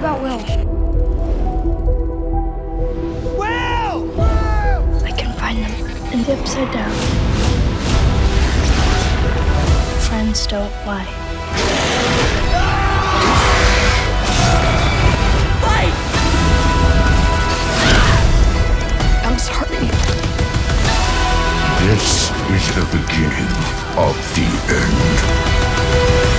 about Will? Will! I can find them in the Upside Down. Friends don't lie. Fight! I'm sorry. This is the beginning of the end.